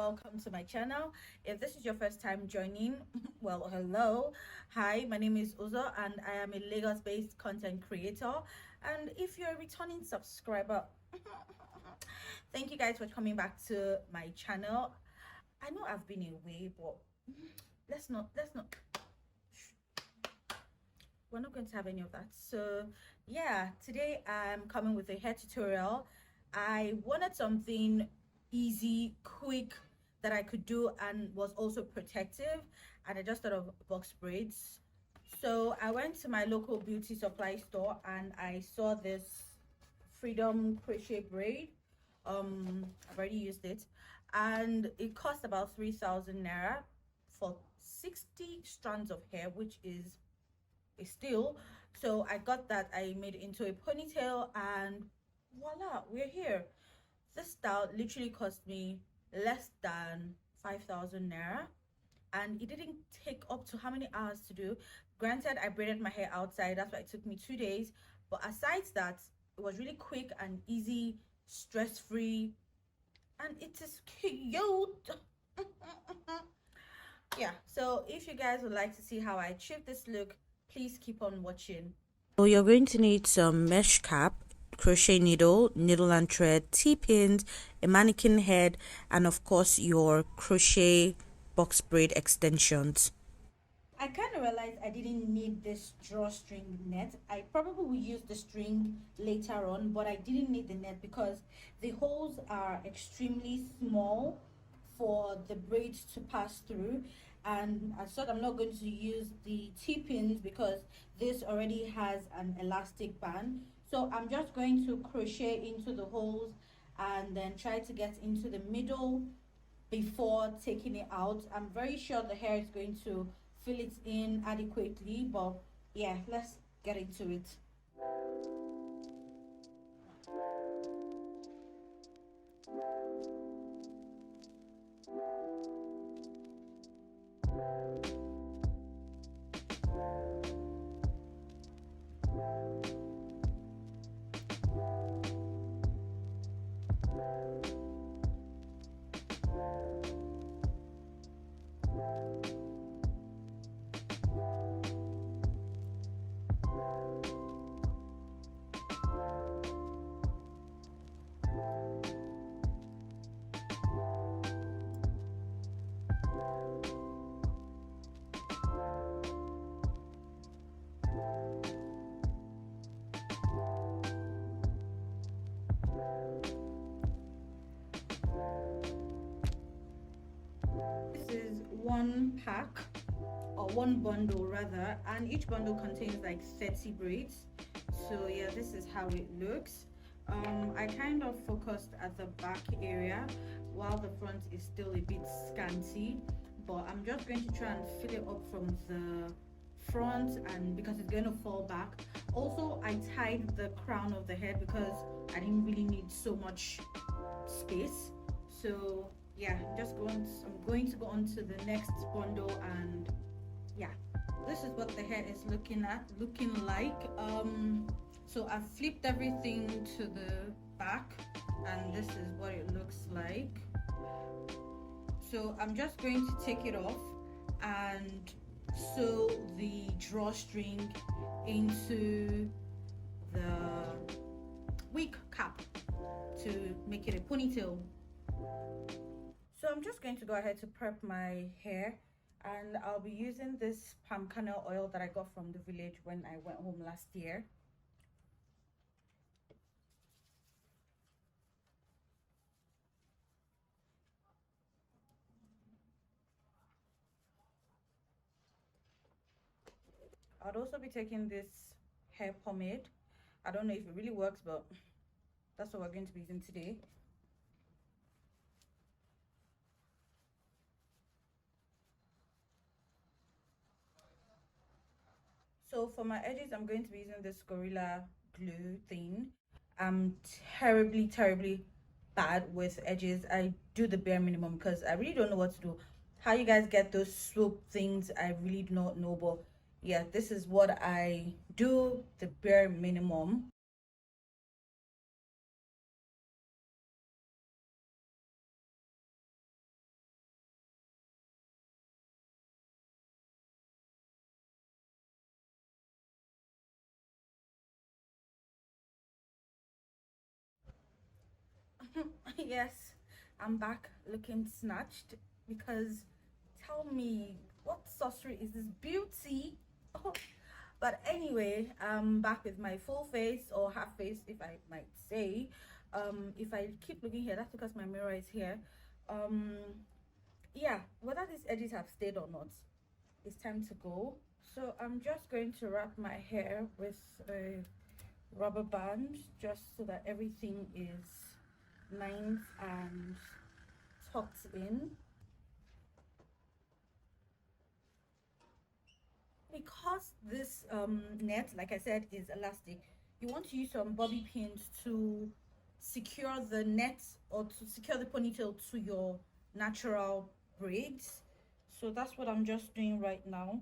welcome to my channel. If this is your first time joining, well, hello. Hi, my name is Uzzo and I am a Lagos-based content creator. And if you're a returning subscriber, thank you guys for coming back to my channel. I know I've been away, but let's not we're not going to have any of that. So yeah, today I'm coming with a hair tutorial. I wanted something easy, quick, that I could do and was also protective, and I just thought of box braids. So I went to my local beauty supply store and I saw this freedom crochet braid. I've already used it and it cost about 3,000 naira for 60 strands of hair, which is a steal. So I got that, I made it into a ponytail, and voila, we're here. This style literally cost me less than 5,000 naira, and it didn't take up to how many hours to do. Granted, I braided my hair outside, that's why it took me 2 days, but aside that, it was really quick and easy, stress-free, and it is cute. Yeah, so if you guys would like to see how I achieve this look, please keep on watching. So you're going to need some mesh cap, crochet needle, needle and thread, T-pins, a mannequin head, and of course your crochet box braid extensions. I kind of realized I didn't need this drawstring net. I probably will use the string later on, but I didn't need the net because the holes are extremely small for the braid to pass through, and I thought I'm not going to use the T-pins because this already has an elastic band. So I'm just going to crochet into the holes and then try to get into the middle before taking it out. I'm very sure the hair is going to fill it in adequately, but yeah, let's get into it. Is one pack or one bundle rather, and each bundle contains like 30 braids. So yeah, this is how it looks. I kind of focused at the back area while the front is still a bit scanty, but I'm just going to try and fill it up from the front, and because it's going to fall back. Also, I tied the crown of the head because I didn't really need so much space. So yeah, I'm going to go on to the next bundle, and yeah, this is what the hair is looking like. So I've flipped everything to the back and this is what it looks like. So I'm just going to take it off and sew the drawstring into the wig cap to make it a ponytail. So I'm just going to go ahead to prep my hair, and I'll be using this palm kernel oil that I got from the village when I went home last year. I'd also be taking this hair pomade. I don't know if it really works, but that's what we're going to be using today. So for my edges, I'm going to be using this Gorilla Glue thing. I'm terribly bad with edges. I do the bare minimum because I really don't know what to do. How you guys get those swoop things, I really do not know, but yeah, this is what I do, the bare minimum. Yes, I'm back looking snatched because tell me, what sorcery is this beauty? Oh, but anyway, I'm back with my full face or half face, if I might say. If I keep looking here, that's because my mirror is here. Um, yeah, whether these edges have stayed or not, it's time to go. So I'm just going to wrap my hair with a rubber band just so that everything is nice and tucked in. Because this net, like I said, is elastic, you want to use some bobby pins to secure the net or to secure the ponytail to your natural braids. So that's what I'm just doing right now.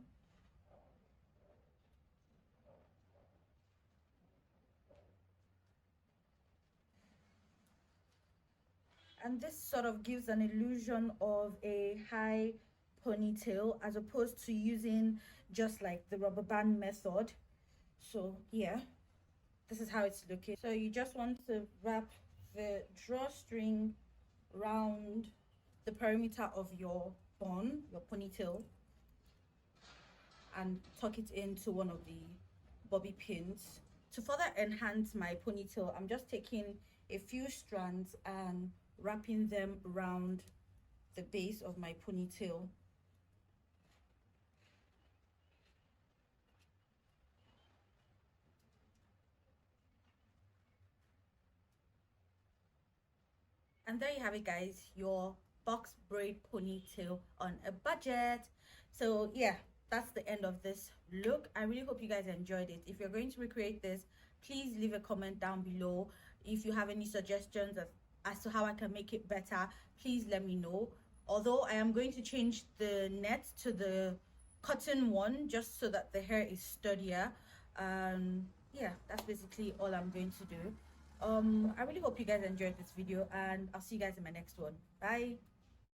And this sort of gives an illusion of a high ponytail as opposed to using just like the rubber band method. So yeah, this is how it's looking. So you just want to wrap the drawstring round the perimeter of your bun, your ponytail, and tuck it into one of the bobby pins. To further enhance my ponytail, I'm just taking a few strands and wrapping them around the base of my ponytail. And there you have it, guys, your box braid ponytail on a budget. So yeah, that's the end of this look. I really hope you guys enjoyed it. If you're going to recreate this, please leave a comment down below. If you have any suggestions as to how I can make it better, please let me know. Although I am going to change the net to the cotton one just so that the hair is sturdier. Yeah, that's basically all I'm going to do. I really hope you guys enjoyed this video, and I'll see you guys in my next one. Bye.